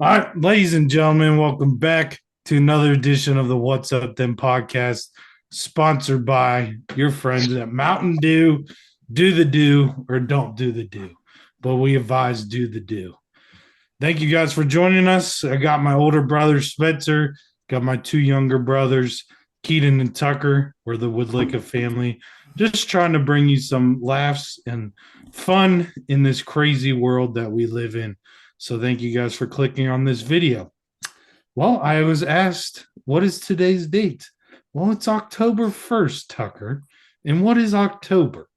All right, ladies and gentlemen, welcome back to another edition of the What's Up Then podcast, sponsored by your friends at Mountain Dew. Do the do or don't do the do, but we advise do the do. Thank you guys for joining us. I got my older brother Spencer, got my two younger brothers, Keaton and Tucker. We're the Woodlicka family. Just trying to bring you some laughs and fun in this crazy world that we live in. So thank you guys for clicking on this video. Well, I was asked, what is today's date? Well, it's October 1st, Tucker. And what is October?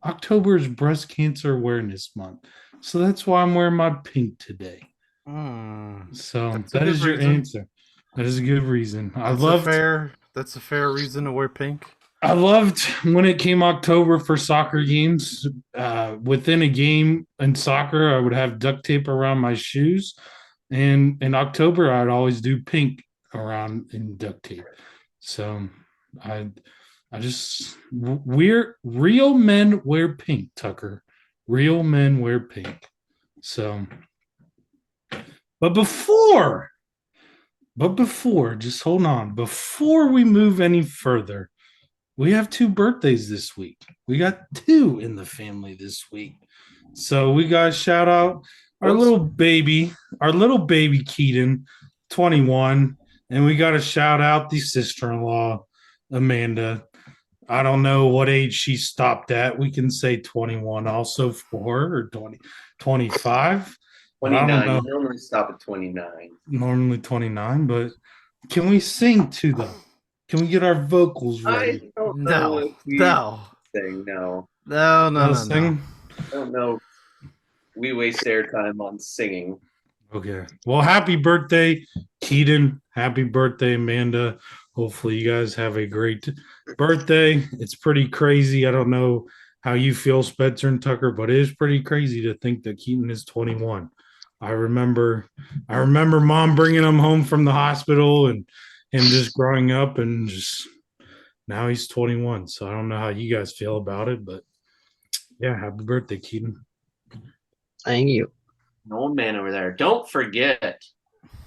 October is Breast Cancer Awareness Month. So that's why I'm wearing my pink today. So That's a that good is your reason. answer. That is a good reason. That's a fair reason to wear pink. I loved when it came October for soccer games. Within a game in soccer, I would have duct tape around my shoes, and in October, I'd always do pink around in duct tape. So I, I just we're real men wear pink, Tucker. Real men wear pink. So, but before, just hold on. Before we move any further, we have two birthdays this week. We got two in the family this week. So we got to shout out Whoops. our little baby Keaton, 21. And we got to shout out the sister in law, Amanda. I don't know what age she stopped at. We can say 21 also for her, or 20, 25. But I don't 29. know. You normally stop at 29. Normally 29, but can we sing to them? Can we get our vocals I ready? don't know No, if we no, sing. No, no, no, No no, no. sing? I don't know. We waste airtime on singing. Okay. Well, happy birthday, Keaton. Happy birthday, Amanda. Hopefully, you guys have a great birthday. It's pretty crazy. I don't know how you feel, Spencer and Tucker, but it is pretty crazy to think that Keaton is 21. I remember, I remember mom bringing him home from the hospital and him just growing up, and just now he's 21. So I don't know how you guys feel about it, but yeah, happy birthday, Keaton. Thank you. An old man over there. Don't forget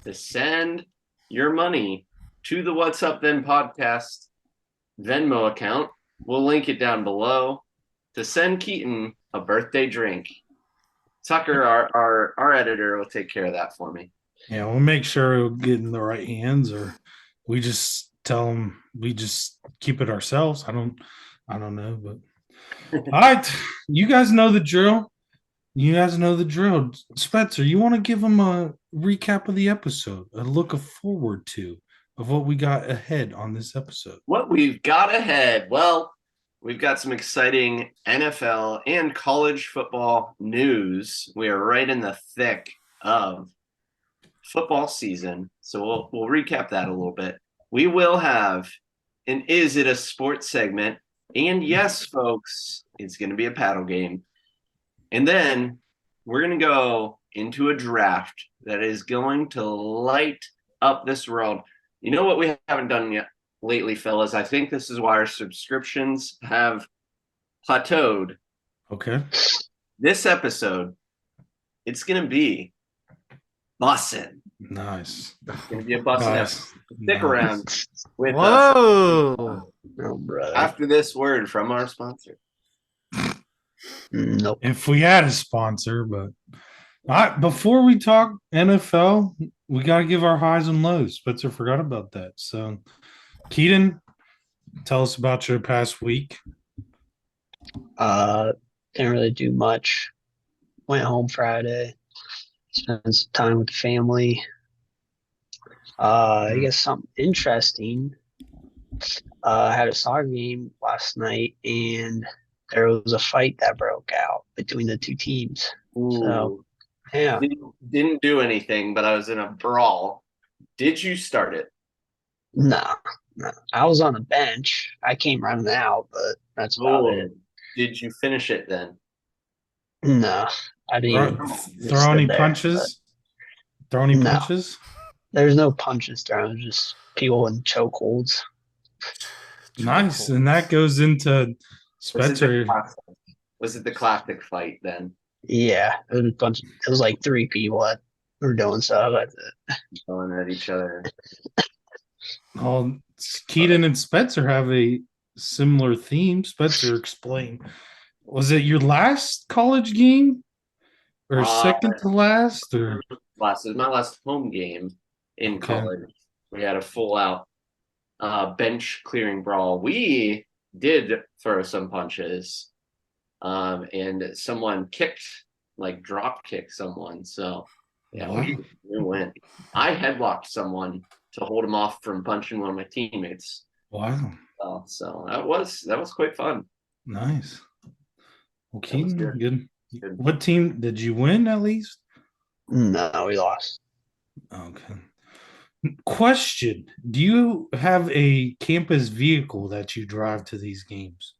to send your money to the What's Up Then podcast Venmo account. We'll link it down below to send Keaton a birthday drink. Tucker, our editor, will take care of that for me. Yeah, we'll make sure it'll get in the right hands, or we just tell them we just keep it ourselves. I don't know, but all right, you guys know the drill. You guys know the drill. Spencer, you want to give them a recap of the episode, a look forward to of what we got ahead on this episode. What we've got ahead. Well, we've got some exciting NFL and college football news. We are right in the thick of football season. So we'll recap that a little bit. We will have an Is It a Sports segment. And yes, folks, it's going to be a paddle game. And then we're going to go into a draft that is going to light up this world. You know what we haven't done yet lately, fellas? I think this is why our subscriptions have plateaued. Okay. This episode, it's going to be bussin'. Nice. It's going to be a bussin' Nice. episode. Stick around with us Whoa! Oh, brother. after this word from our sponsor. Nope. If we had a sponsor, but all right, before we talk NFL, we got to give our highs and lows. Spencer forgot about that. So, Keaton, tell us about your past week. Didn't really do much. Went home Friday. Spent some time with the family. I guess something interesting. I had a soccer game last night, and there was a fight that broke out between the two teams. So, yeah. Didn't do anything, but I was in a brawl. Did you start it? No. I was on the bench. I came running out, but that's about it. Did you finish it then? No, I didn't. Throw any punches? Throw any No. punches? There's no punches thrown, just people in chokeholds. Nice. And that goes into Spencer. Was it the classic fight then? Yeah, it was a bunch. It was like three people that We're doing stuff. Yelling at each other. Oh, Keaton and Spencer have a similar theme. Spencer, explain. Was it your last college game, or second to last, or It was my last home game in Okay. college. We had a full out bench clearing brawl. We did throw some punches, and someone drop kicked someone. So yeah, Wow. we went. I headlocked someone to hold him off from punching one of my teammates. Wow, So that was quite fun. nice. Well, That was Keaton, good. Good. What team did you win at least? No, we lost. Okay. Question: do you have a campus vehicle that you drive to these games?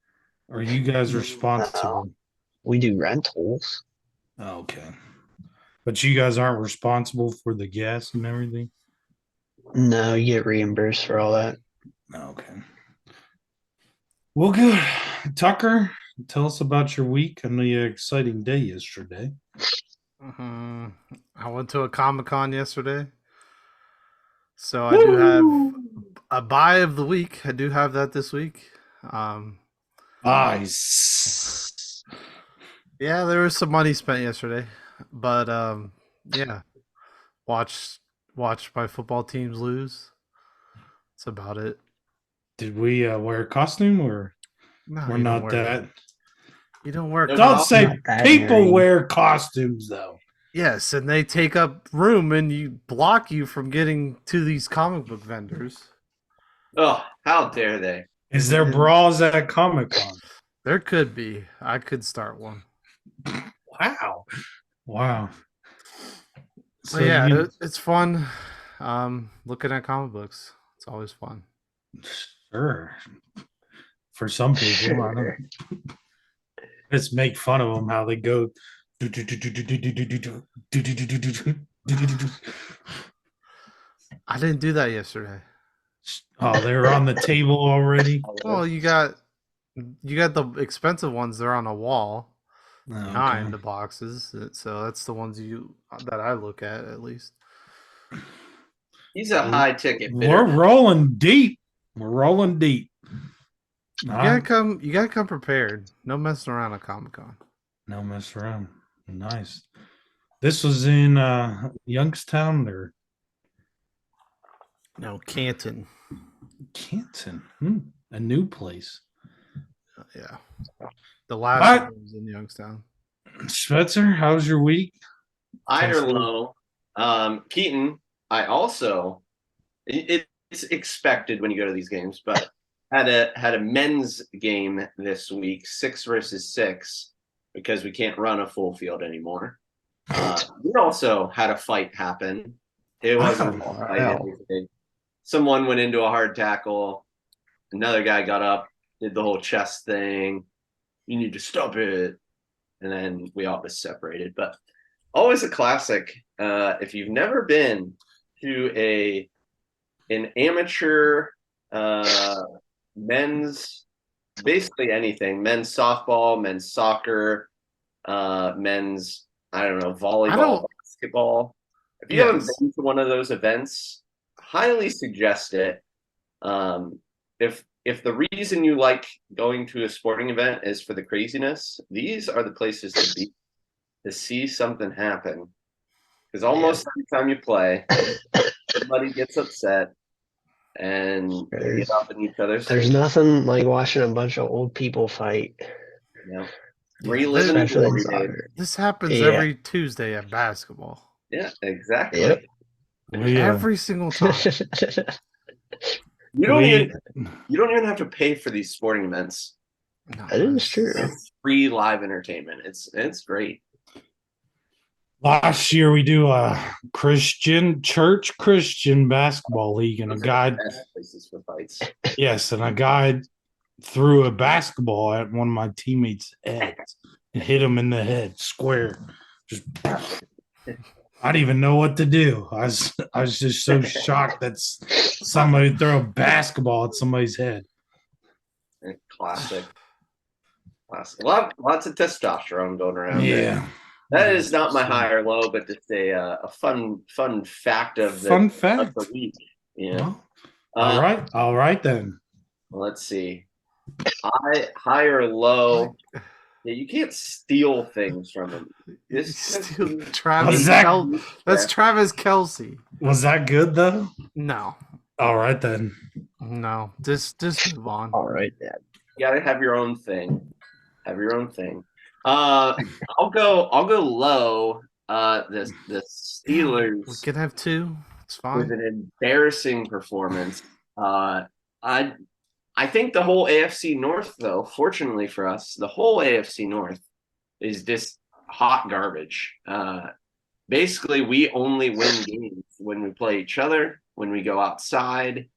Are you guys responsible? We do rentals. Okay. But you guys aren't responsible for the gas and everything? No, you get reimbursed for all that. Okay. Well, good. Tucker, tell us about your week. I know you had an exciting day yesterday. I went to a Comic-Con yesterday. So I do have a buy of the week. I do have that this week. Nice. Yeah, there was some money spent yesterday. But yeah. Watch my football teams lose. That's about it. Did we wear a costume or No, we're you don't not wear- that? You don't wear Don't Don't costumes. say Not that people nerdy. wear costumes though. Yes, and they take up room and you block you from getting to these comic book vendors. Oh, how dare they! Is there bras at Comic Con? There could be. I could start one. Wow. Wow. So But yeah, you- it's fun. Looking at comic books. It's always fun. sure. For some people, I don't just make fun of them how they go. I didn't do that yesterday. Oh, they're on the table already. Well, you got the expensive ones. They're on a wall behind Okay. the boxes. So that's the ones that I look at least. He's a high ticket We're bidder. rolling deep. We're rolling deep. You gotta come prepared. No messing around at Comic-Con. No mess around. Nice. This was in Youngstown or No, Canton. Canton. A new place. Yeah. The last What? one was in Youngstown. Spencer, how's your week? High or Test low? Keaton, I also it's expected when you go to these games, but had a men's game this week, 6 versus 6, because we can't run a full field anymore. We also had a fight happen. It wasn't a fight. Wow. Someone went into a hard tackle. Another guy got up, did the whole chest thing. You need to stop it. And then we all just separated. But always a classic. If you've never been to an amateur men's, basically anything, men's softball, men's soccer, men's, I don't know, volleyball, basketball. If you haven't Yes. been to one of those events, highly suggest it. If the reason you like going to a sporting event is for the craziness, these are the places to be to see something happen. Because almost every time you play, somebody gets upset and they get up in each other's There's nothing like watching a bunch of old people fight, reliving especially in glory days. soccer. This happens Yeah. every Tuesday at basketball. Yeah, exactly. Yep. Every single time. You don't even have to pay for these sporting events. No, That is true. It's free live entertainment. It's great. Last year we do a Christian basketball league, and a Those are guy, the best places for fights. yes, and a guy threw a basketball at one of my teammates' heads and hit him in the head square. Just I didn't even know what to do. I was just so shocked that somebody throw a basketball at somebody's head. Classic. Lots of testosterone going around. Yeah. That is not my high or low, but just a fun fact of the Fun of fact. the week. Yeah. Well, Uh, all right then. Let's see. High or low. Yeah, you can't steal things from him. This Steal Travis Zach- That's Travis Kelsey. Was that good though? No. All right then. No. Just move on. All right, Dad. You gotta have your own thing. Have your own thing. I'll go low. The We Steelers can have two. It's with fine. an embarrassing performance. I think the whole AFC North, though, fortunately for us, the whole AFC North is just hot garbage. Basically, we only win games when we play each other. When we go outside,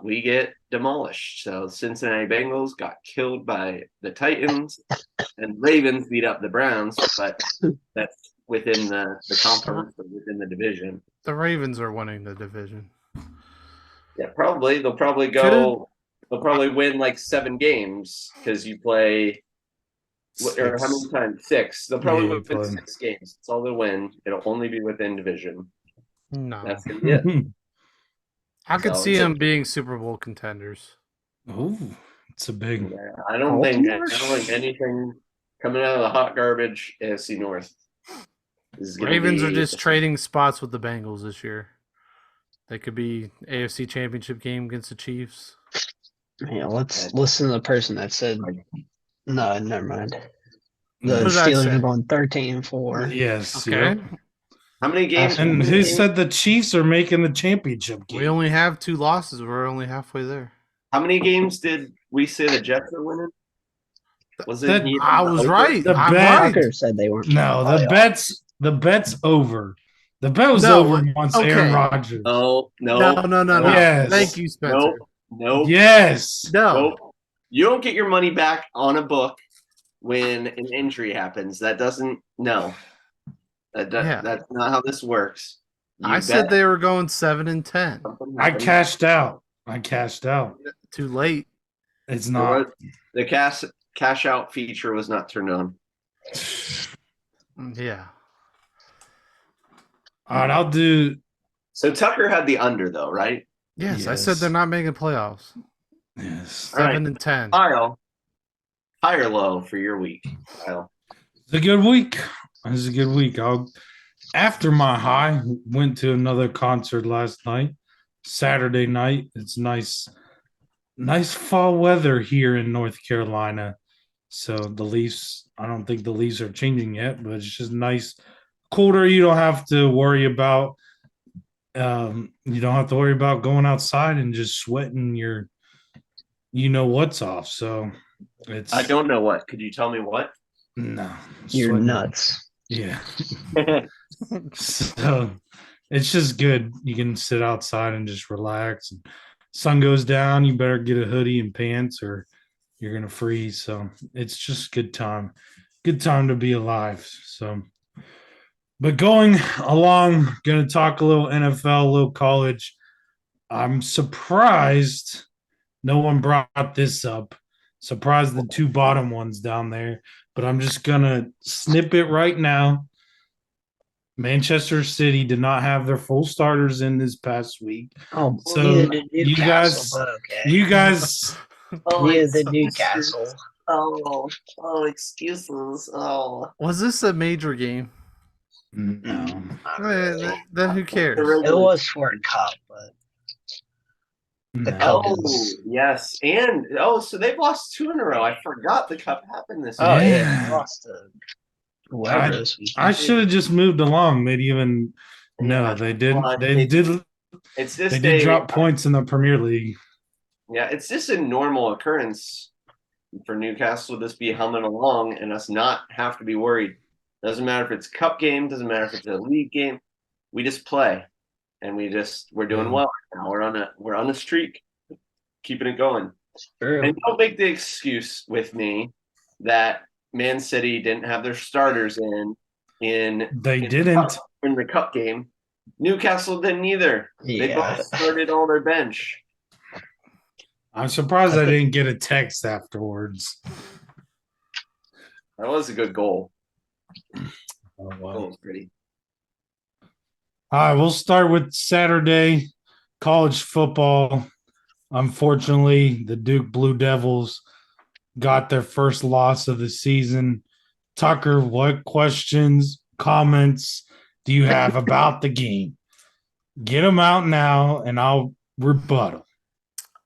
we get demolished. So Cincinnati Bengals got killed by the Titans, and Ravens beat up the Browns, but that's within the conference or within the division. The Ravens are winning the division. Yeah, probably. They'll probably go. They'll probably win like 7 games because you play. Or how many times? 6. They'll probably win 6 games. That's all they'll win. It'll only be within division. No. That's gonna be it. I could So, see it's them being Super Bowl contenders. Oh, it's a big. Yeah, I don't think anything coming out of the hot garbage AFC North is gonna Ravens be, are just trading spots with the Bengals this year. They could be AFC Championship game against the Chiefs. Yeah, let's listen to the person that said no. Never mind. The What did I Steelers say? are going 13-4. Yes. Okay. Yep. How many games? And who said the Chiefs are making the championship game? We only have 2 losses. We're only halfway there. How many games did we say the Jets are winning? Was it? That- I was over? right. The I'm bet- right. Tucker said they weren't. No, in the bet's over. The bet was No, over once okay. Aaron Rodgers. No. No. Yes. Thank you, Spencer. Nope. Yes. No. Nope. You don't get your money back on a book when an injury happens. That doesn't. No. Yeah. That's not how this works. You I said bet they were going 7-10. something I happens. cashed out. I cashed out. Too late. It's There not. was- The cash out feature was not turned on. Yeah. All right, I'll do. So Tucker had the under though, right? Yes, I Yes. said they're not making playoffs. Yes. All right. 7-10. Kyle, high or low for your week, Kyle? It's a good week. It's a good week. After my high, went to another concert last night, Saturday night. It's nice fall weather here in North Carolina. So the Leafs, I don't think the Leafs are changing yet, but it's just nice, colder. You don't have to worry about. You don't have to worry about going outside and just sweating your, what's off. So it's. I don't know what. Could you tell me what? No, You're sweating. nuts. Yeah. So it's just good. You can sit outside and just relax. And sun goes down, you better get a hoodie and pants or you're gonna freeze. So it's just good time. Good time to be alive. So but going along, gonna talk a little NFL, a little college. I'm surprised no one brought this up. Surprised the 2 bottom ones down there, but I'm just gonna snip it right now. Manchester City did not have their full starters in this past week. Oh, So, neither did you Newcastle, guys- but okay. You guys, Neither did Newcastle. Excuses. Oh. Was this a major game? no. Then who cares? It was for a cup, but No. Cup Oh, is- yes. And so they've lost 2 in a row. I forgot the cup happened this oh week. yeah, they lost to whoever this week. I should have just moved along. Maybe even no, Yeah. they did. Well, They did. It's just They did drop points in the Premier League. Yeah, it's just a normal occurrence for Newcastle to just be humming along and us not have to be worried. Doesn't matter if it's a cup game, doesn't matter if it's a league game. We just play, and we're doing well now. We're on a streak, keeping it going. True. And don't make the excuse with me that Man City didn't have their starters in They in didn't. the cup game. Newcastle didn't either. They Yeah. both started all their bench. I'm surprised I didn't get a text afterwards. That was a good goal. Oh, wow. Goal was pretty. All right, we'll start with Saturday college football. Unfortunately, the Duke Blue Devils got their first loss of the season. Tucker, what questions, comments do you have about the game? Get them out now, and I'll rebuttal.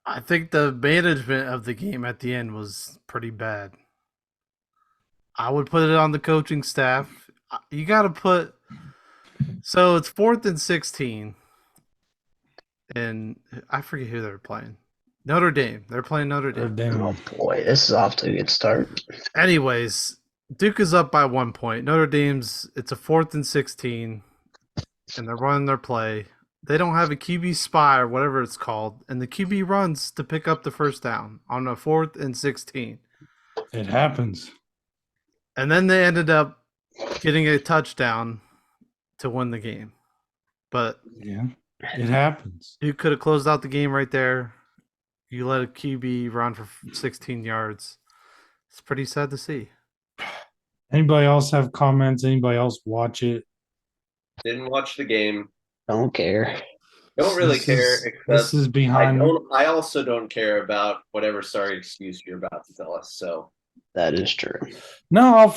I think the management of the game at the end was pretty bad. I would put it on the coaching staff. You got to put. So it's 4th and 16, and I forget who they're playing. Notre Dame. They're playing Notre Dame. Oh boy, this is off to a good start. Anyways, Duke is up by 1 point. Notre Dame's. It's a 4th and 16, and they're running their play. They don't have a QB spy or whatever it's called, and the QB runs to pick up the first down on a 4th and 16. It happens. And then they ended up getting a touchdown to win the game. But Yeah, it happens. you could have closed out the game right there. You let a QB run for 16 yards. It's pretty sad to see. Anybody else have comments? Anybody else watch it? Didn't watch the game. Don't care. Don't really This care. is- except This is behind. I also don't care about whatever sorry excuse you're about to tell us. So That is true. No,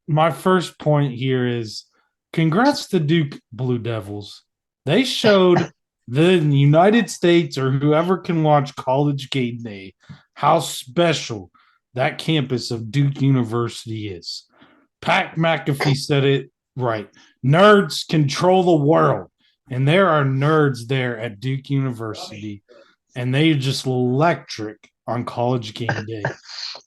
my first point here is congrats to Duke Blue Devils. They showed the United States or whoever can watch College Game Day how special that campus of Duke University is. Pat McAfee said it right. Nerds control the world. And there are nerds there at Duke University, and they just electric on College Game Day.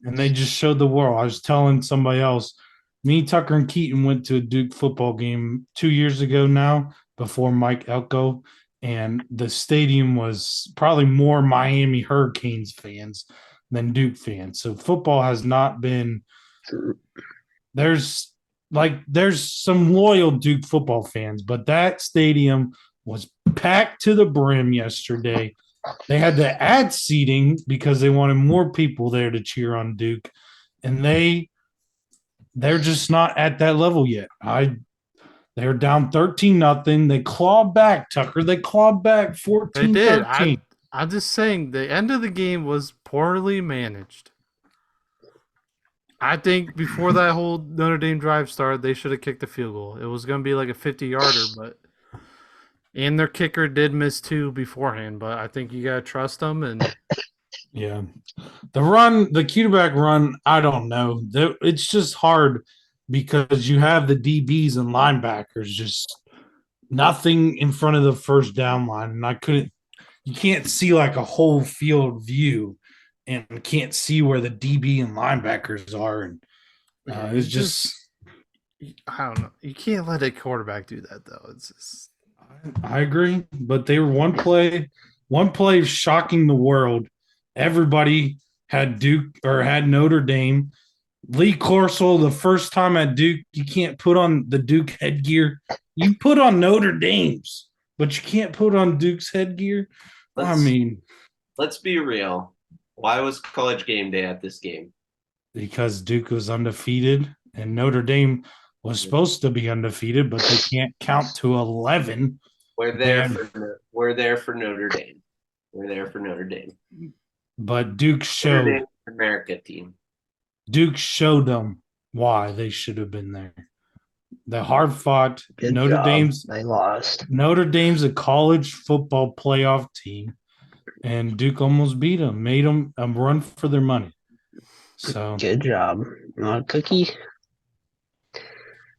And they just showed the world. I was telling somebody else, me, Tucker, and Keaton went to a Duke football game 2 years ago now, before Mike Elko, and the stadium was probably more Miami Hurricanes fans than Duke fans. So football has not been there's some loyal Duke football fans, but that stadium was packed to the brim yesterday. They had to add seating because they wanted more people there to cheer on Duke, and they're just not at that level yet. They're down 13-0. They clawed back, Tucker. They clawed back 14-13. They did. I'm just saying the end of the game was poorly managed. I think before that whole Notre Dame drive started, they should have kicked a field goal. It was going to be like a 50-yarder, and their kicker did miss 2 beforehand, but I think you got to trust them. And Yeah. The quarterback run, I don't know. It's just hard because you have the DBs and linebackers just nothing in front of the first down line. And you can't see like a whole field view and can't see where the DB and linebackers are. And it's just, I don't know. You can't let a quarterback do that, though. It's just. I agree, but they were one play shocking the world. Everybody had Duke or had Notre Dame. Lee Corso, the first time at Duke, you can't put on the Duke headgear. You put on Notre Dame's, but you can't put on Duke's headgear. Let's be real. Why was College Game Day at this game? Because Duke was undefeated and Notre Dame was supposed to be undefeated, but they can't count to 11. We're there for Notre Dame. We're there for Notre Dame. But Duke showed Notre Dame America team. Duke showed them why they should have been there. The hard fought Good Notre job. Dame's They lost. Notre Dame's a college football playoff team, and Duke almost beat them, made them a run for their money. So Good job. You want a cookie?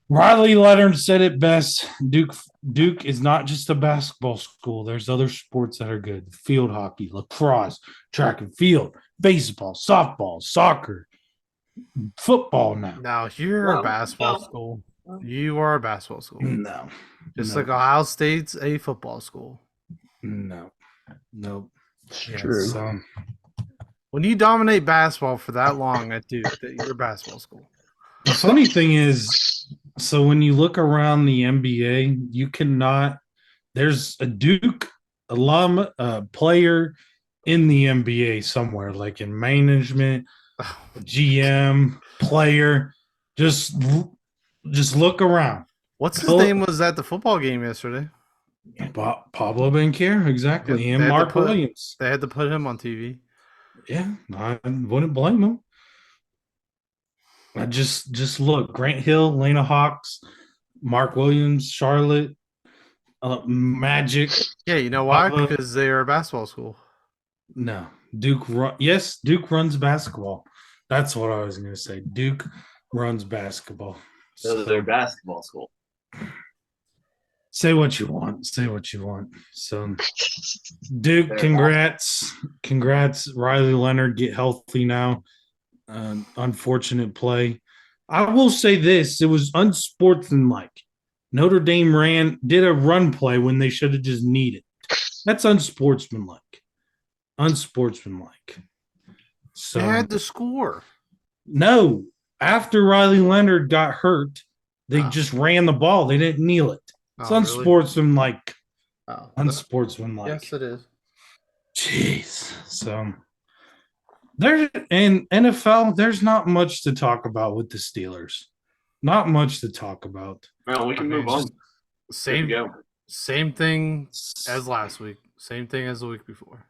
Riley Leonard said it best. Duke is not just a basketball school. There's other sports that are good. Field hockey, lacrosse, track and field, baseball, softball, soccer, football now. Now, you're a basketball school. You are a basketball school. No. Just no, like Ohio State's a football school. No. It's Yeah, true. so, When you dominate basketball for that long at Duke, you're a basketball school. the funny thing is, so when you look around the NBA, you cannot. There's a Duke alum player in the NBA somewhere, like in management, GM, player. Just just look around. What's his Pull- name was at the football game yesterday? Pablo Benquier, exactly, Yep, and Mark Williams. They had to put him on TV. Yeah, I wouldn't blame him. I just look. Grant Hill, Lena Hawks, Mark Williams, Charlotte, Magic. Yeah, you know why? Pablo- Because they are a basketball school. No, Duke. Yes, Duke runs basketball. That's what I was going to say. Duke runs basketball. So they're basketball school. Say what you want. Say what you want. So, Duke, They're congrats. Riley Leonard, get healthy now. Unfortunate play. I will say this: it was unsportsmanlike. Notre Dame did a run play when they should have just needed. That's unsportsmanlike. Unsportsmanlike. So They had to score. no, after Riley Leonard got hurt, they Oh. just ran the ball. They didn't kneel it. It's Oh, really? unsportsmanlike. Oh, Unsportsmanlike. yes, it is. Jeez. So there in NFL, there's not much to talk about with the Steelers. Not much to talk about. Well, we can move on. Same, Go. same thing as last week. Same thing as the week before.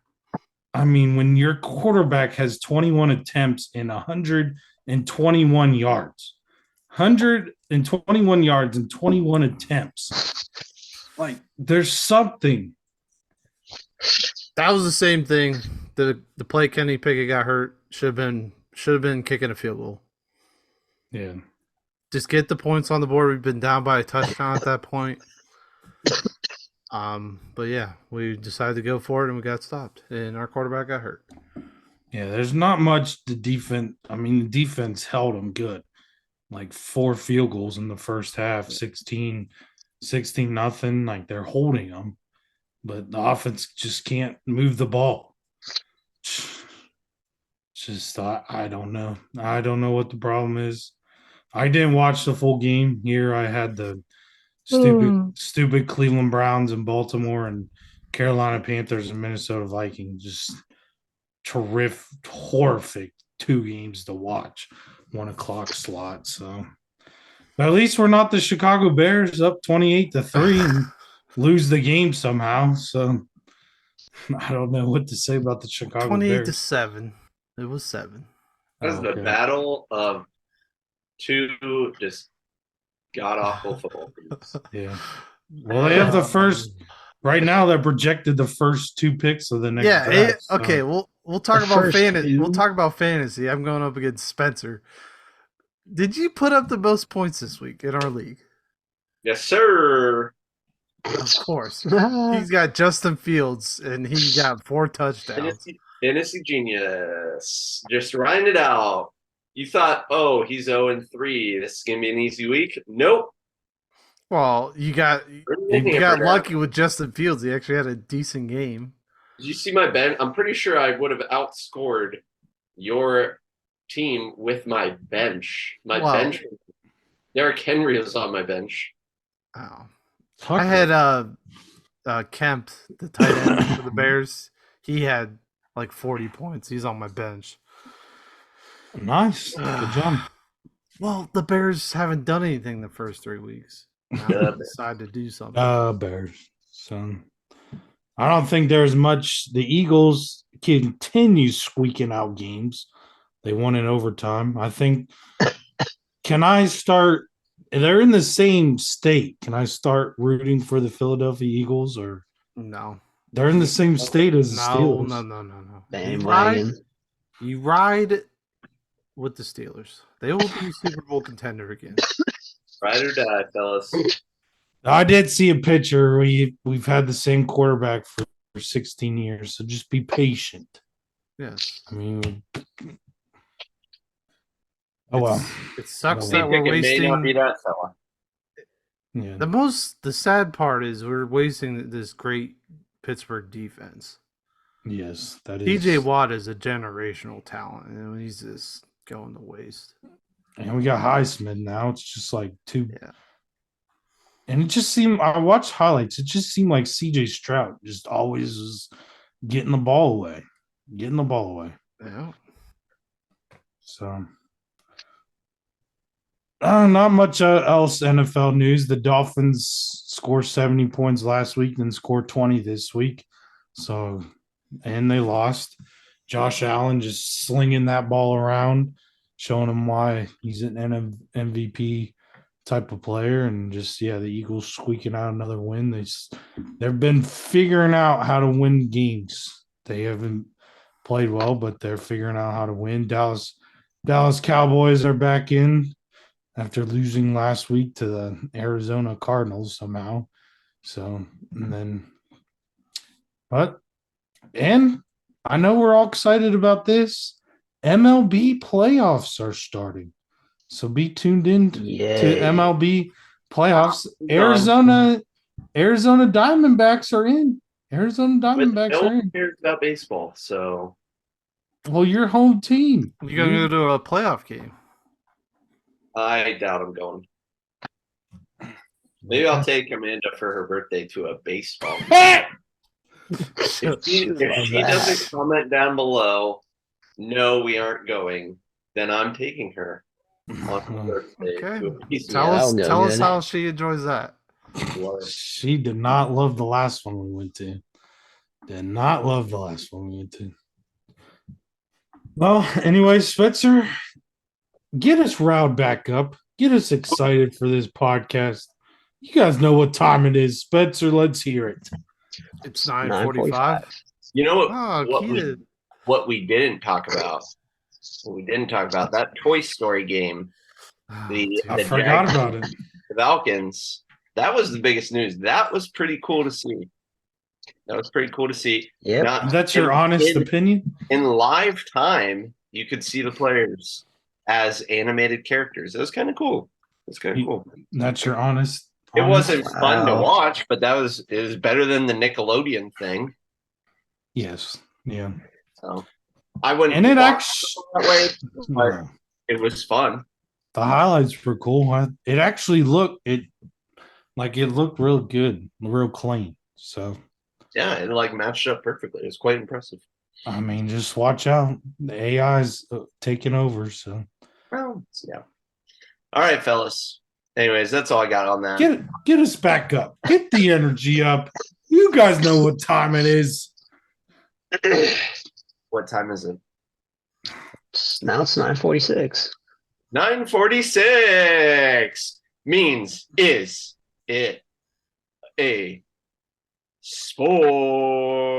I mean, when your quarterback has 21 attempts and 121 yards, 121 yards and 21 attempts, like there's something. That was the same thing. The play Kenny Pickett got hurt should have been kicking a field goal. Yeah. Just get the points on the board. We've been down by a touchdown at that point. But yeah, we decided to go for it and we got stopped. And our quarterback got hurt. Yeah, there's not much the defense. I mean, the defense held them good. Like 4 field goals in the first half, 16 nothing. Like they're holding them, but the offense just can't move the ball. Just I don't know. I don't know what the problem is. I didn't watch the full game here. I had the stupid Cleveland Browns and Baltimore and Carolina Panthers and Minnesota Vikings. Just terrific, horrific 2 games to watch. 1:00 slot. So, but at least we're not the Chicago Bears up 28-3 and lose the game somehow. So I don't know what to say about the Chicago 28 to Bears. 7. It was 7. That's the Okay. battle of 2 just god awful football teams. Yeah. Well, they have the first right now. They're projected the first 2 picks of the next. Yeah. draft, so- Okay. We'll talk The about first fantasy. We'll two? talk about fantasy. I'm going up against Spencer. Did you put up the most points this week in our league? Yes, sir. Of course. He's got Justin Fields and he got 4 touchdowns. Fantasy genius. Just riding it out. You thought, oh, he's 0-3. This is gonna be an easy week. Nope. Well, you got lucky with Justin Fields. He actually had a decent game. Did you see my bench? I'm pretty sure I would have outscored your team with my bench. My Wow. bench. Derrick Henry was on my bench. Oh. Tucker. I had Kemp, the tight end for the Bears. He had like 40 points. He's on my bench. Nice. Good job. Well, the Bears haven't done anything the first 3 weeks. Now Yeah. they decide to do something. Bears. So I don't think there's much. The Eagles continue squeaking out games. They won in overtime. I think. Can I start? They're in the same state. Can I start rooting for the Philadelphia Eagles, or No. they're in the same state as the No, Steelers? no. Bandwagon. You ride with the Steelers. They will be Super Bowl contender again. Ride or die, fellas. I did see a picture. We've had the same quarterback for 16 years, so just be patient. Yes. I mean, oh well. It sucks Oh, that we're Pickett may not be wasting. that fella. Yeah. The sad part is we're wasting this great Pittsburgh defense. Yes, that is. TJ Watt is a generational talent, and he's just going to waste. And we got Highsmith now. It's just like 2. Yeah. And it just seemed, I watched highlights. It just seemed like CJ Stroud just always was getting the ball away. Yeah. So Not much else NFL news. The Dolphins scored 70 points last week, then scored 20 this week. So, and they lost. Josh Allen just slinging that ball around, showing him why he's an MVP type of player. And just, yeah, the Eagles squeaking out another win. They've been figuring out how to win games. They haven't played well, but they're figuring out how to win. Dallas Cowboys are back in after losing last week to the Arizona Cardinals somehow. So, and I know we're all excited about this. MLB playoffs are starting. So be tuned in to Yay. MLB playoffs. Done. Arizona Diamondbacks are in. Arizona But Diamondbacks no are one in. cares about baseball, so Well, your home team. You gonna go to a playoff game? I doubt I'm going. Maybe I'll take Amanda for her birthday to a baseball game. If she Love doesn't that. comment down below, no, we aren't going, then I'm taking her on her birthday Okay. to a baseball Tell us, that'll go tell us good. how she enjoys that. game. She did not love the last one we went to. Did not love the last one we went to. Well, anyway, Spencer, get us riled back up. Get us excited for this podcast. You guys know what time it is. Spencer, let's hear it. It's 9:45. You know Oh, what we didn't talk about? What we didn't talk about, that Toy Story game, the I forgot Jags- about it. the Falcons, that was the biggest news. That was pretty cool to see. Yep. Not- That's your in- honest in- opinion? In live time, you could see the players as animated characters. It was kind of cool. That's your honest. It wasn't Wow. fun to watch, but it was better than the Nickelodeon thing. Yes. Yeah. So I wouldn't And it watch actually it that way, but it was fun. the highlights were cool. It actually looked real good, real clean. So Yeah, it like matched up perfectly. It was quite impressive. I mean, just watch out. The AI's taking over. So Well, yeah. All right, fellas. Anyways, that's all I got on that. get us back up. Get the energy up. You guys know what time it is. What time is it? Now it's 9:46. 9:46 means is it a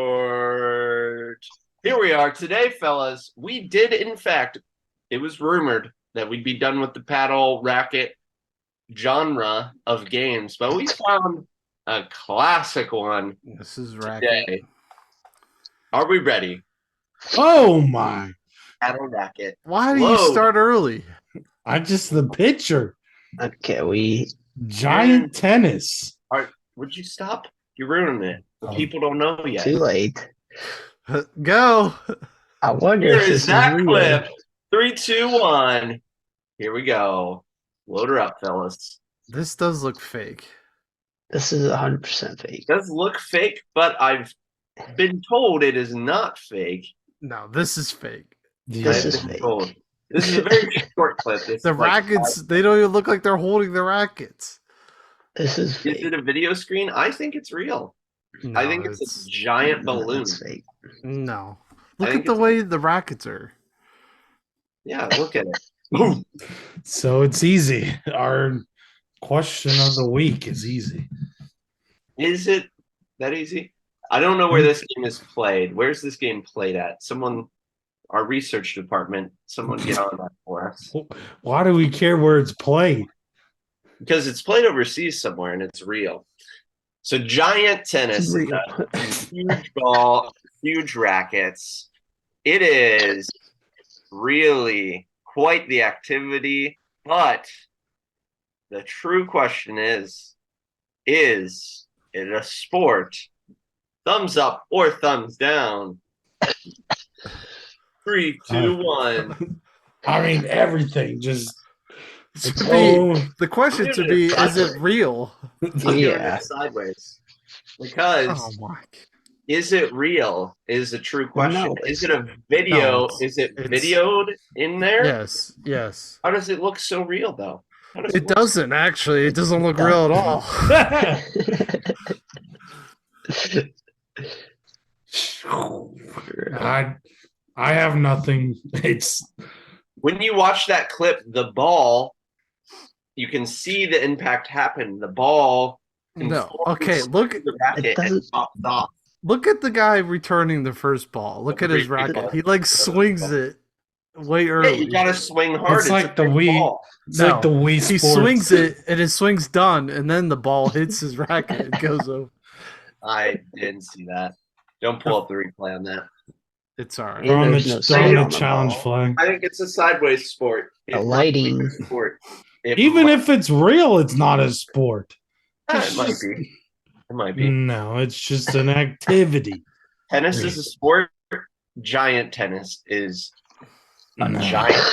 sport? Here we are today, fellas. We did, in fact, it was rumored that we'd be done with the paddle racket genre of games, but we found a classic one This is racket. today. Are we ready? Oh my. Paddle racket. Why do you Whoa. start early? The picture. Okay, Giant tennis. Would you stop? You're ruining it. The Oh. people don't know yet. too late. Go. I wonder Here if this is that real. clip. 3, 2, 1. Here we go. Load her up, fellas. This does look fake. This is 100% fake. It does look fake, but I've been told it is not fake. No, this is fake. This I've is been fake. told. This is a very short clip. It's The like rackets, they don't even look like they're holding the rackets. This is Is fake. it a video screen? I think it's real. No, I think it's a giant No, balloon. it's fake. No. Look think at the it's- way the rackets are. Yeah, look at it. So it's easy. Our question of the week is easy. Is it that easy? I don't know where this game is played. Where's this game played at? Someone, our research department, someone get on that for us. Why do we care where it's played? Because it's played overseas somewhere and it's real. So giant tennis, It's real. huge ball, huge rackets. It is really quite the activity, but the true question is it a sport? Thumbs up or thumbs down? 3, 2, 1. I mean, everything. Just it's To oh, be, the question to be, is it real? I'm doing Yeah. it sideways. Because Oh my. is it real? Is a true question. No, Is it's it a video? No, Is it it's- videoed in there? Yes, yes. How does it look so real though? It doesn't actually. It doesn't look real at all. I have nothing. It's When you watch that clip, the ball, you can see the impact happen. The ball. No. Okay. Look. The racket and pops off. Look at the guy returning the first ball. Look at his racket. He like swings it way Yeah, early. you gotta swing hard. It's like a the big Wii. ball. It's like the Wii He Sports. swings it and his swing's done, and then the ball hits his racket and goes over. I didn't see that. Don't pull up the replay on that. It's all right. Yeah. They're on There's the, no they're sight on on the the challenge ball. flag. I think it's a sideways sport. The lighting. Sport. Even if it's real, it's not a sport. it might be. It might be. No, it's just an activity. Tennis is a sport. Giant tennis is a No. giant.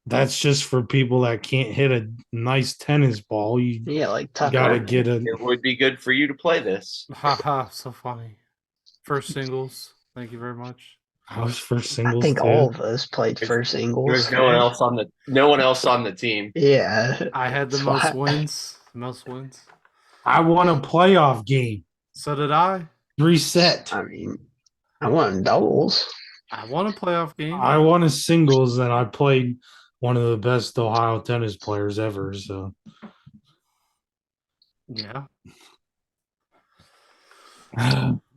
That's just for people that can't hit a nice tennis ball. You Yeah, like Tucker. gotta get a. It would be good for you to play this. Ha ha, so funny. First singles. Thank you very much. I was for I singles think too. all of us played first singles. There's no one else on the team. Yeah. I had the It's most flat. wins. Most wins. I won a playoff game. So did I. Reset. I mean, I won doubles. I won a playoff game. I won a singles, and I played one of the best Ohio tennis players ever. So Yeah.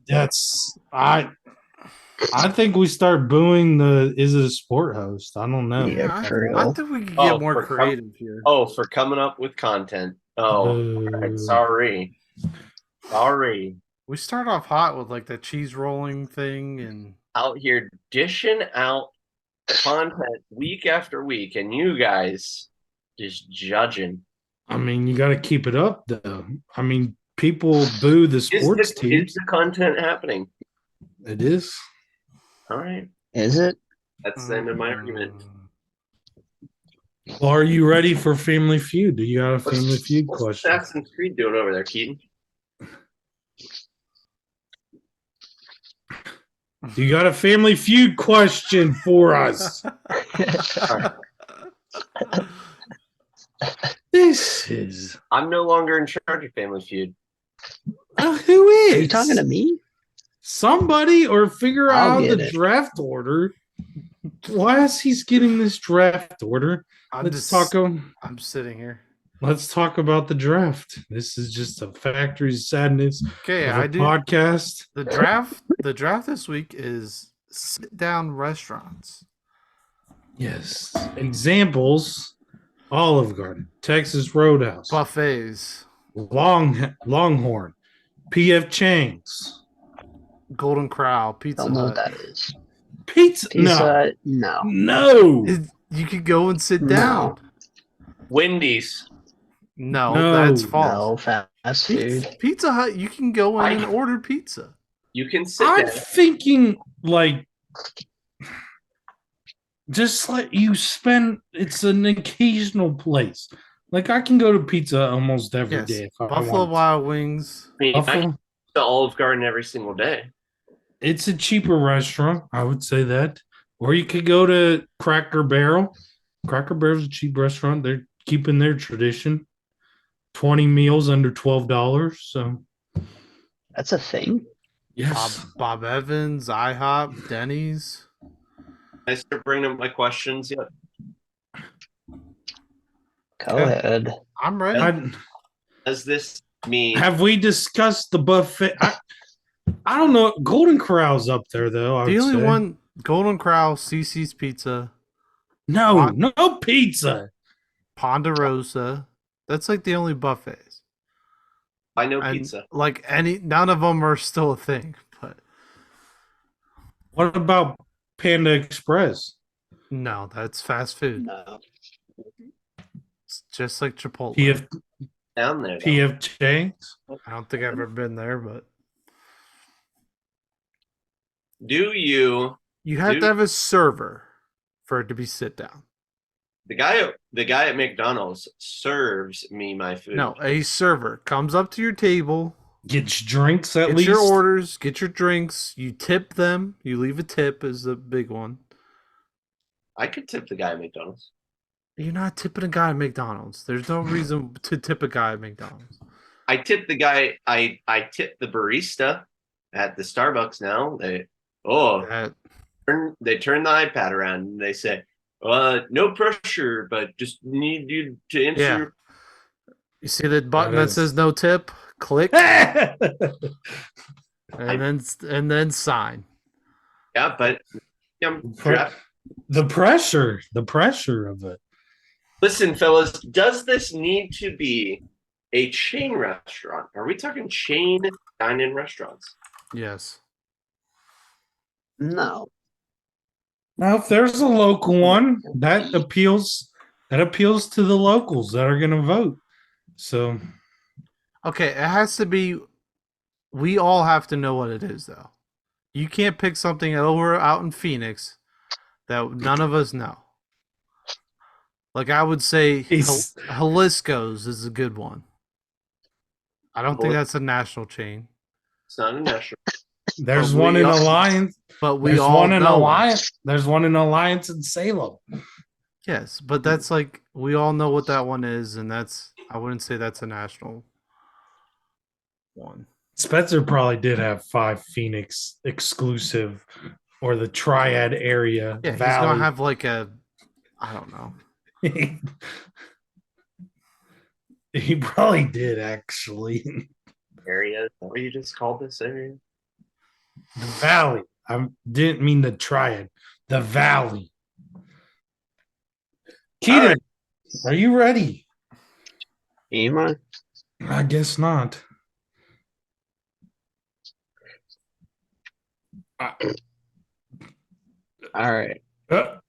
that's I think we start booing the is it a sport host? I don't know. Yeah, I, for I real. think we could Oh, get more for creative here. Oh, for coming up with content. Oh, right, sorry. Sorry. We start off hot with like the cheese rolling thing, and Out here dishing out content week after week, and you guys just judging. I mean, you got to keep it up, though. I mean, people boo the sports Is teams. the content happening? It is. All right. Is it? That's the end of my argument. Well, are you ready for Family Feud? Do you got a Family Feud What's question? Assassin's Creed doing over there, Keaton? Do you got a Family Feud question for us? This is I'm no longer in charge of Family Feud. who is? Are you talking to me? Somebody, or figure I'll out get the it. draft order. Whilst he's getting this draft order, let's talk. I'm sitting here. Let's talk about the draft. This is just a factory of sadness Okay, of a I do. podcast. The draft this week is sit down restaurants. Yes. Examples: Olive Garden, Texas Roadhouse, Buffets, Longhorn, P.F. Chang's, Golden Corral, Pizza Don't know what Hut. that is. Pizza. Pizza? No. No. You could go and sit No. down. Wendy's. No, No. that's No, false. fast food. Pizza Hut, you can go in and order pizza. You can sit I'm there. thinking like just like you spend it's an occasional place. Like I can go to pizza almost every Yes, day if I Buffalo want. Wild Wings. I mean, I Buffalo, go to Olive Garden every single day. it's a cheaper restaurant, I would say that. Or you could go to Cracker Barrel. Cracker Barrel's a cheap restaurant. They're keeping their tradition. 20 meals under $12. So That's a thing. yes. Bob Evans, IHOP, Denny's. I start bringing up my questions yet. Go Okay. ahead. I'm ready. Does this mean Have we discussed the buffet? I don't know. Golden Corral's up there though. I The would only say. one, Golden Corral, CC's Pizza, No, no pizza. Ponderosa. That's like the only buffets. I know And pizza? like none of them are still a thing. But What about Panda Express? no, that's fast food. No. It's just like Chipotle. PF Down there. though. PF Chang's? I don't think I've ever been there, but Do you you have Dude. to have a server for it to be sit down. the guy at McDonald's serves me my food? No, a server comes up to your table, Get your drinks at gets least. your orders, get your drinks, you tip them, you leave a tip is the big one. I could tip the guy at McDonald's. You're not tipping a guy at McDonald's. There's no reason to tip a guy at McDonald's. I tip the guy. I tip the barista at the Starbucks now. That They turn the iPad around and they say, no pressure, but just need you to answer. Yeah. You see the button That that is- says no tip? Click the and then sign. Yeah, but I'm pressure of it. Listen, fellas, does this need to be a chain restaurant? Are we talking chain dine-in restaurants? Yes. No. Now, if there's a local one that appeals to the locals that are going to vote. So Okay, it has to be. We all have to know what it is, though. You can't pick something over out in Phoenix that none of us know. Like I would say, He's- Jalisco's is a good one. I don't think that's a national chain, It's not a national. there's But one we in all- Alliance. but we There's all one in know. Alliance. There's one in Alliance in Salem. Yes, but that's like we all know what that one is, and that's I wouldn't say that's a national one. Spencer probably did have 5 Phoenix exclusive or the Triad area. Yeah, he's Valley. gonna have like a, I don't know. He probably did actually. Area. Is that what you just called this area? The Valley. I didn't mean the Triad. The Valley. Keaton, right. are you ready? Am I? I guess not. All right. The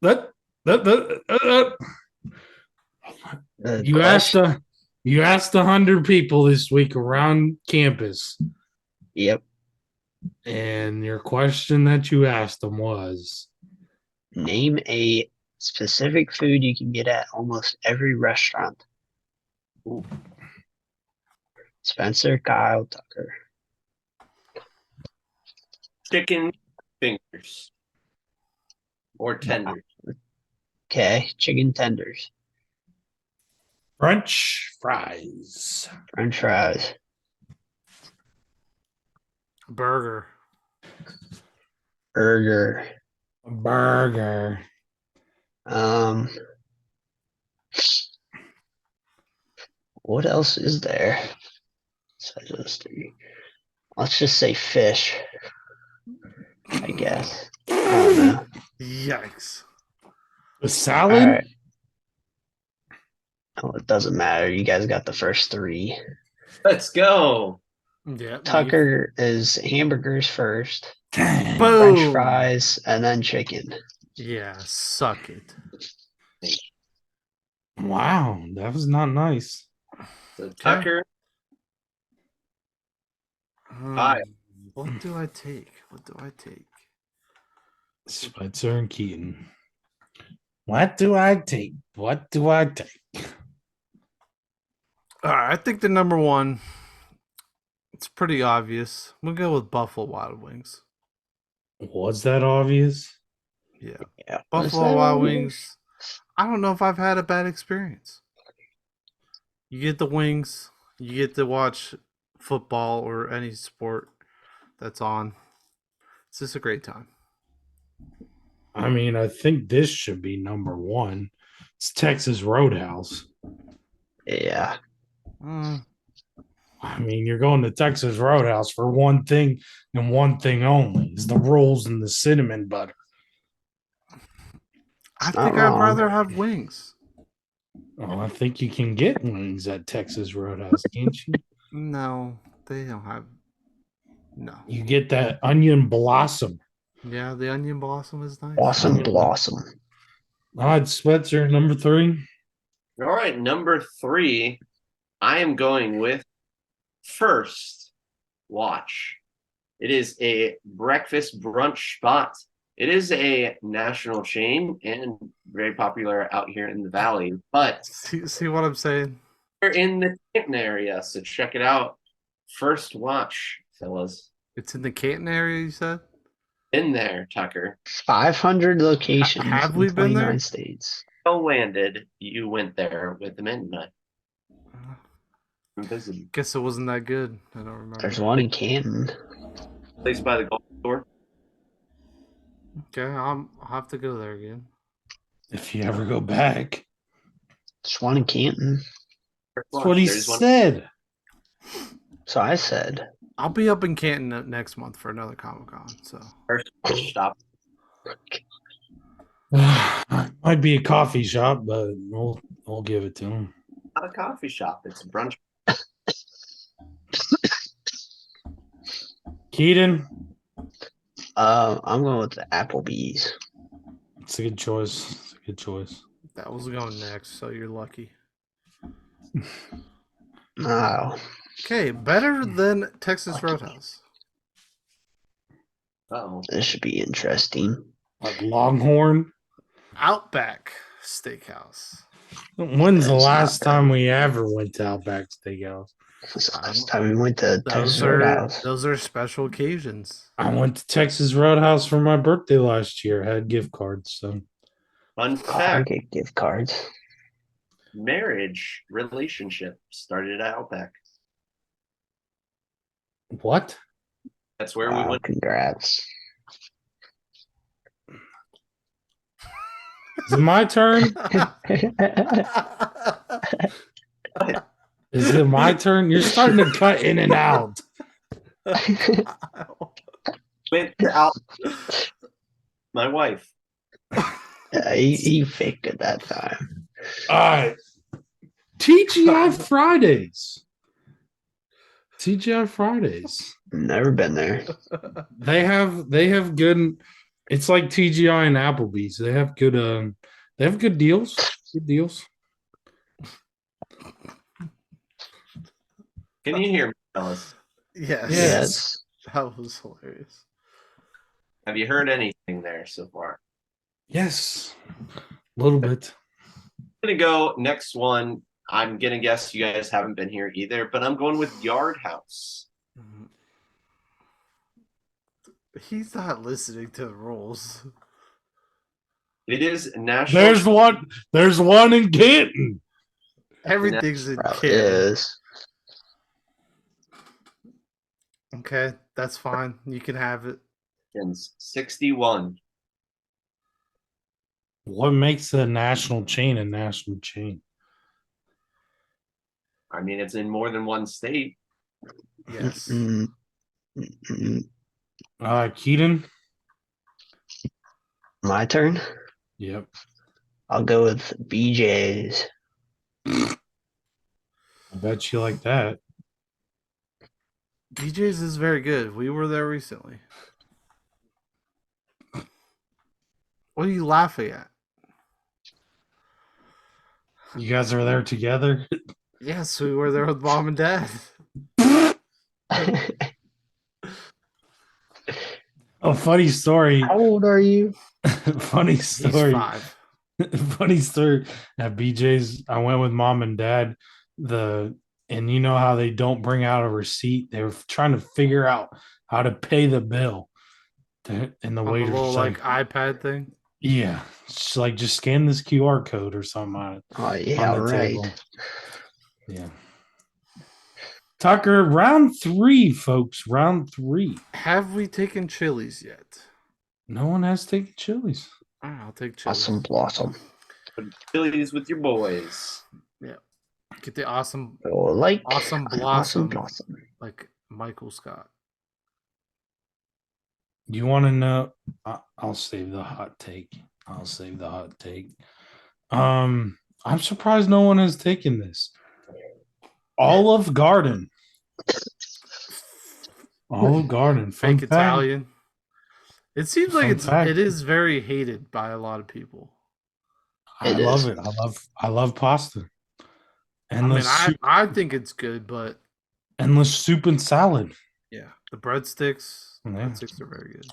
The You asked 100 people this week around campus, Yep. and your question that you asked them was, Name a specific food you can get at almost every restaurant. Ooh. Spencer, Kyle, Tucker. Chicken fingers or tenders. Okay. Chicken tenders. French fries. French fries. Burger. Burger. Burger. What else is there? Besides those 3. Let's just say fish. I guess. I don't know. Yikes. The salad? All right. Oh, it doesn't matter. You guys got the first 3. Let's go. Yeah. Tucker is hamburgers first, Dang. Boom. French fries, and then chicken. Yeah, suck it. Wow, that was not nice. So Tucker, Hi. What do I take? What do I take? Spencer and Keaton. What do I take? What do I take? All right, I think the number one. It's pretty obvious. We'll go with Buffalo Wild Wings. Was that obvious? Yeah, Yeah. Buffalo Wild Wings. I don't know if I've had a bad experience. You get the wings. You get to watch football or any sport that's on. It's just a great time. I mean, I think this should be number 1. It's Texas Roadhouse. Yeah. I mean, you're going to Texas Roadhouse for one thing and one thing only is the rolls and the cinnamon butter. I not think I'd wrong. rather have wings. Oh, I think you can get wings at Texas Roadhouse, can't you? No, they don't have. No. You get that onion blossom. Yeah, the onion blossom is nice. Awesome blossom. All right, Spencer, number 3. all right, number 3, I am going with First Watch. It is a breakfast brunch spot. It is a national chain and very popular out here in the Valley, but See what I'm saying? we're in the Canton area, so check it out. First Watch, fellas. It's in the Canton area, you said? In there, Tucker. 500 locations. Have in we been there? 29 states. NFL landed, you went there with the men tonight. Visited. Guess it wasn't that good. I don't remember. There's one in Canton. Place by the golf store. Okay, I'll have to go there again. If you ever go back. There's one in Canton. That's what he There's one. said. So I said. I'll be up in Canton next month for another Comic Con. So First stop. Might be a coffee shop, but we'll give it to him. Not a coffee shop. It's a brunch. Keaton, I'm going with the Applebee's. it's a good choice. It's a good choice. that was going next. So you're lucky. Oh, Okay, better than Texas Roadhouse. Oh, this should be interesting. Like Longhorn. Outback Steakhouse. When's the That's last not time we ever went to Outback Steakhouse? This is the last time we went to Texas Those are Roadhouse. those are special occasions. I went to Texas Roadhouse for my birthday last year. Had gift cards, so fun Oh, I fact: get gift cards. marriage relationship started at Outback. what? That's where we Wow, went. congrats. Is it my turn? Is it my turn? You're starting to cut in and out. Went to out. My wife. Yeah, he faked it that time. All right. TGI Fridays. TGI Fridays. Never been there. They have good. It's like TGI and Applebee's. They have good deals. Good deals. Can you hear me, fellas? Yes. Yes. That was hilarious. Have you heard anything there so far? Yes, a little bit. I'm gonna go next one. I'm gonna guess you guys haven't been here either, but I'm going with Yard House. He's not listening to the rules. It is national. There's one in Canton. Everything's in Probably Canton. is. Okay, that's fine. You can have it. 61. What makes a national chain a national chain? I mean, it's in more than one state. Yes. Mm, mm, mm. Keaton. My turn. Yep. I'll go with BJ's. I bet you like that. BJ's is very good. We were there recently. What are you laughing at? You guys are there together. Yes, we were there with mom and dad. Oh, funny story. How old are you? Funny He's story. 5. Funny story at BJ's. I went with mom and dad. And you know how they don't bring out a receipt. They were trying to figure out how to pay the bill. And the On the waiter little was like iPad thing. yeah, it's like just scan this QR code or something on it. Oh yeah, on the right. table. Yeah. Tucker, round 3, folks. Round 3. Have we taken Chili's yet? No one has taken Chili's. All right, I'll take Chili's. Awesome blossom. Phillies with your boys. Get the awesome Oh, like Awesome an blossom. Awesome blossom. like Michael Scott. You want to know? I'll save the hot take. I'm surprised no one has taken this. Olive Garden. Olive Garden. Fake Fun fact. Italian. It seems like Fun fact. it is very hated by a lot of people. I It love is. it. I love pasta. I mean, Endless soup, I think it's good, but endless soup and salad. yeah, the breadsticks, Yeah. breadsticks are very good.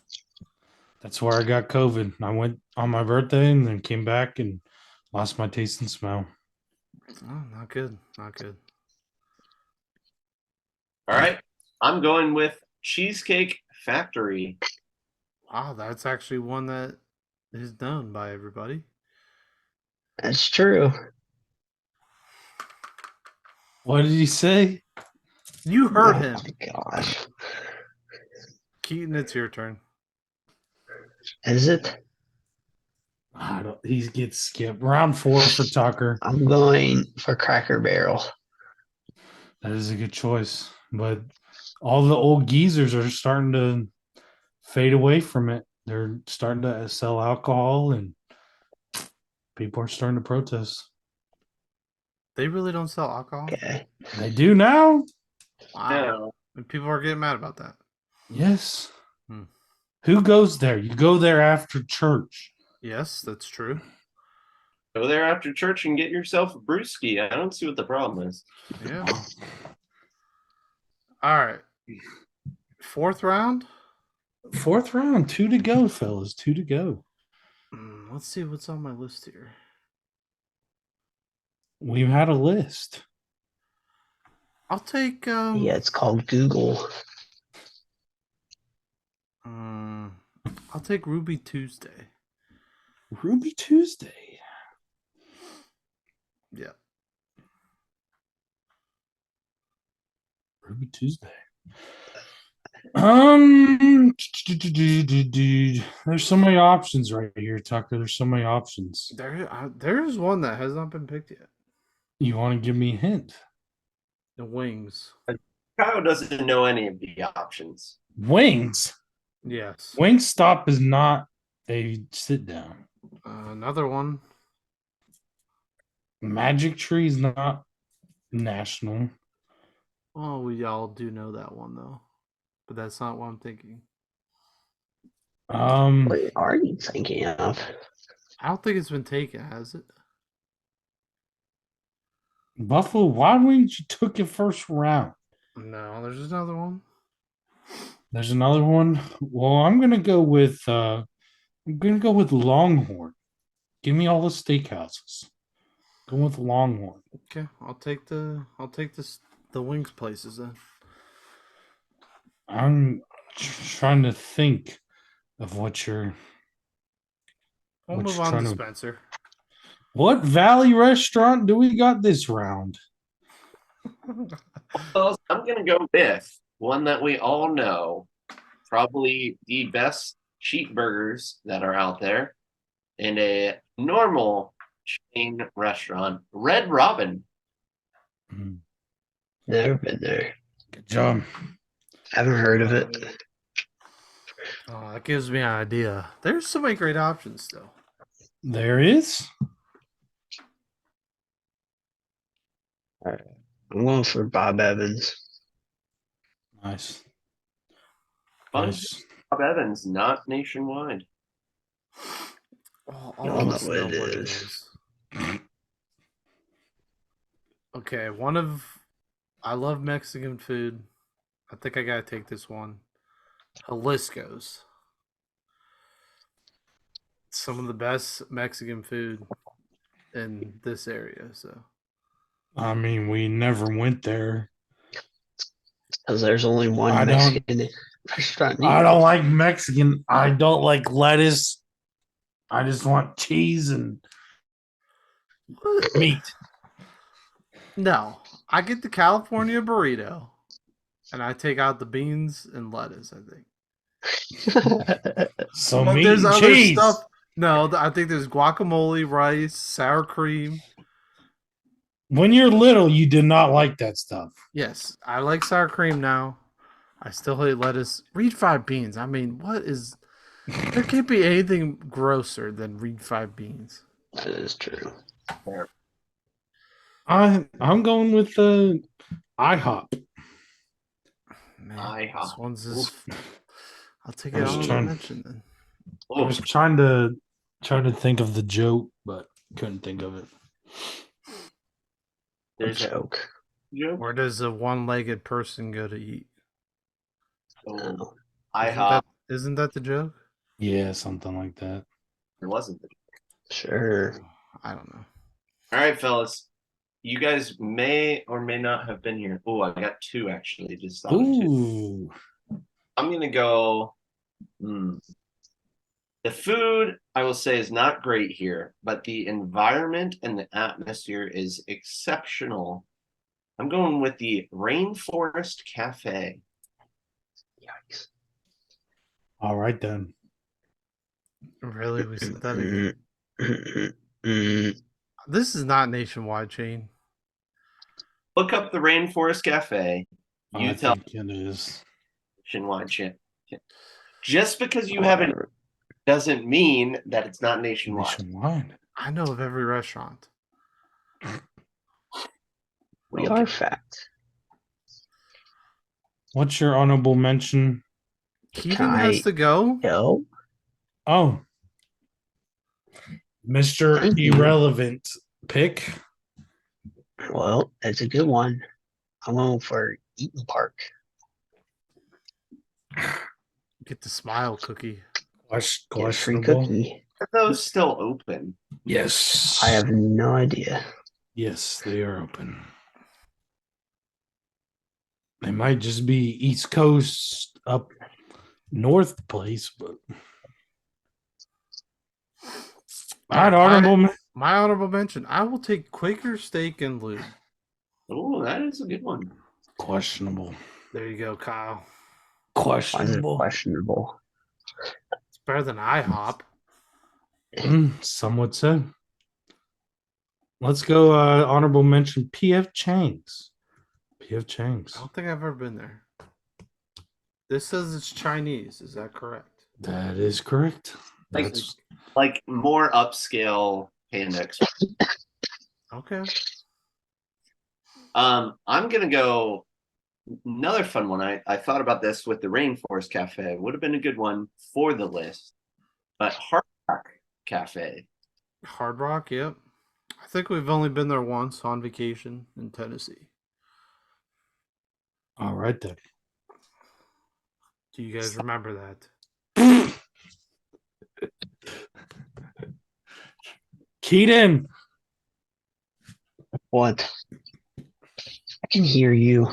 That's where I got COVID. I went on my birthday and then came back and lost my taste and smell. Oh, not good, not good. All right. I'm going with Cheesecake Factory. Wow, that's actually one that is known by everybody. That's true. What did he say? You heard Oh him. my gosh. Keaton, it's your turn. Is it? He gets skipped. Round 4 for Tucker. I'm going for Cracker Barrel. That is a good choice. But all the old geezers are starting to fade away from it. They're starting to sell alcohol and people are starting to protest. They really don't sell alcohol. Okay. They do now? Wow. Yeah. And people are getting mad about that. Yes. Hmm. Who goes there? You go there after church. Yes, that's true. Go there after church and get yourself a brewski. I don't see what the problem is. Yeah. All right. 4th round. 4th round, 2 to go, fellas. 2 to go. Let's see what's on my list here. We've had a list. I'll take. Yeah, it's called Google. I'll take Ruby Tuesday. Ruby Tuesday. Yeah. Ruby Tuesday. There's so many options right here, Tucker. There's so many options. There's one that has not been picked yet. You want to give me a hint? The Wings. Kyle doesn't know any of the options. Wings. Yes. Wingstop is not a sit down. Another one. Magic Tree is not national. Oh, we all do know that one though, but that's not what I'm thinking. What are you thinking of? I don't think it's been taken, has it? Buffalo Wild Wings, you took it first round. No, there's another one. There's another one. Well, I'm gonna go with Longhorn. Give me all the steakhouses. Go with Longhorn. Okay, I'll take the Wings places then. I'm trying to think of what you're. We'll What move you on trying to to- Spencer. What Valley restaurant do we got this round? Well, I'm going to go with one that we all know. Probably the best cheap burgers that are out there in a normal chain restaurant, Red Robin. Never been there. Good job. Haven't heard of it. Oh, that gives me an idea. There's so many great options still. There is. I'm going for Bob Evans. Nice. Fun. Nice. Bob Evans, not nationwide. Oh, I all don't of know us what know it what it is. is. Okay, I love Mexican food. I think I gotta take this one. Jalisco's. Some of the best Mexican food in this area. So I mean, we never went there. Because there's only one I don't- Mexican restaurant near I me. don't like Mexican. I don't like lettuce. I just want cheese and meat. no, I get the California burrito, and I take out the beans and lettuce. I think. So But meat there's and other cheese. stuff. No, I think there's guacamole, rice, sour cream. When you're little, you did not like that stuff. Yes, I like sour cream now. I still hate lettuce. Refried beans. I mean, what is? There can't be anything grosser than refried beans. That is true. I'm going with the IHOP. Man, IHOP. this one's just. I'll take I it was on trying- mention then. I was trying to think of the joke, but couldn't think of it. There's a Joke. joke. Where does a one-legged person go to eat? Oh, No. IHOP. Isn't that the joke? Yeah, something like that. It wasn't. Sure. I don't know. All right, fellas. You guys may or may not have been here. Oh, I got two actually. Just thought of two. Ooh. I'm gonna go. The food, I will say, is not great here, but the environment and the atmosphere is exceptional. I'm going with the Rainforest Cafe. Yikes. All right then. Really, we said that again. Mm. This is not nationwide chain. Look up the Rainforest Cafe. You I tell think it is. nationwide chant. Just because you haven't doesn't mean that it's not nationwide. Nationwide. I know of every restaurant. We Okay. are fact. What's your honorable mention? Keaton has to go. Yo. Oh, Mr. Thank you. Irrelevant pick. Well, it's a good one. I'm going for Eaton Park. Get the smile cookie. Get a free Questionable. cookie. Are those still open? Yes. I have no idea. Yes, they are open. They might just be East Coast up north place, but all right, honorable. My honorable mention. I will take Quaker Steak and Lube. Oh, that is a good one. Questionable. There you go, Kyle. Why is it Questionable. questionable? It's better than IHOP. Some would say. Let's go honorable mention PF Chang's. PF Chang's. I don't think I've ever been there. This says it's Chinese. Is that correct? That is correct. Like- That's Like more upscale Panda Express. Okay. I'm gonna go another fun one. I thought about this with the Rainforest Cafe. Would have been a good one for the list, but Hard Rock Cafe. Hard Rock, yep. I think we've only been there once on vacation in Tennessee. all right then. Do you guys remember that? Keaton. What? I can hear you.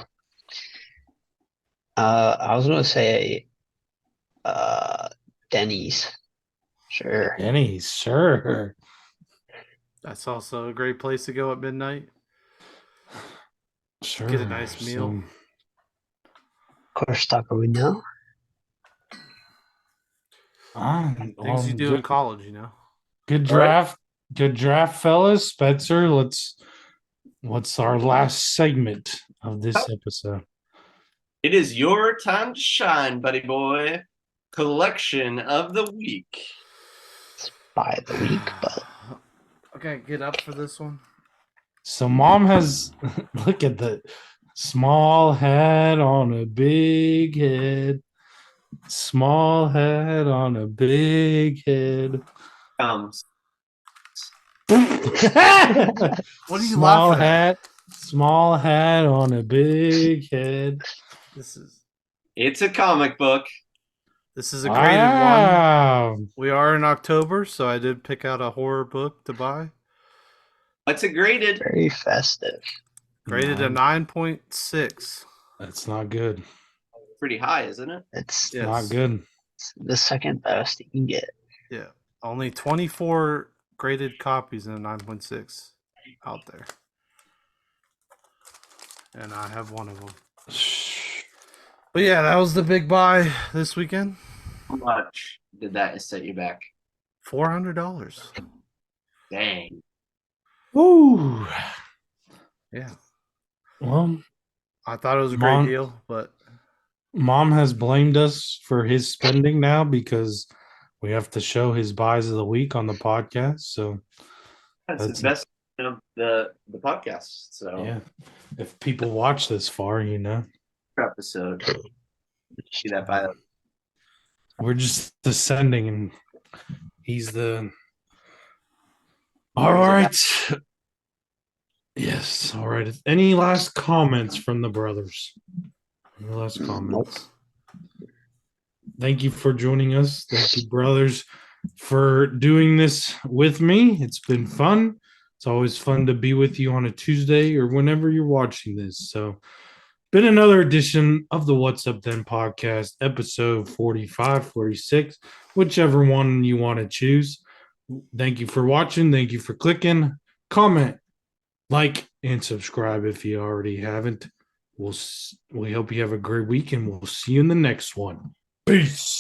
I was gonna say Denny's. Sure. Denny's, sure. That's also a great place to go at midnight. Sure. Get a nice meal. Of course, Taco Bell. Things you do in college, you know. Good draft. Good draft, fellas. Spencer, what's our last segment of this episode? It is your time to shine, buddy boy. Collection of the week. By the week, but Okay, get up for this one. So mom has look at the small hat on a big head. Small hat on a big head. Comes. What are you Small laughing at? hat, small hat on a big head. It's a comic book. This is a graded one. Wow. We are in October, so I did pick out a horror book to buy. What's it graded? very festive. Graded a 9.6. That's not good. Pretty high, isn't it? It's Yes. Not good. the second best you can get. Yeah. Only 24 graded copies in a 9.6 out there. And I have one of them. But yeah, that was the big buy this weekend. How much did that set you back? $400. Dang. Woo. Yeah. Well, I thought it was a great Mom- deal, but mom has blamed us for his spending now because we have to show his buys of the week on the podcast. So That's That's- the best of the podcast. So yeah, if people watch this far, episode. See that by the we're just descending, and he's the. All right. Yes. All right. Any last comments from the brothers? Any last comments? Thank you for joining us. Thank you, brothers, for doing this with me. It's been fun. It's always fun to be with you on a Tuesday or whenever you're watching this. So Been another edition of the What's Up Then podcast, episode 45, 46, whichever one you want to choose. Thank you for watching. Thank you for clicking. Comment, like, and subscribe if you already haven't. We hope you have a great week, and we'll see you in the next one. Peace.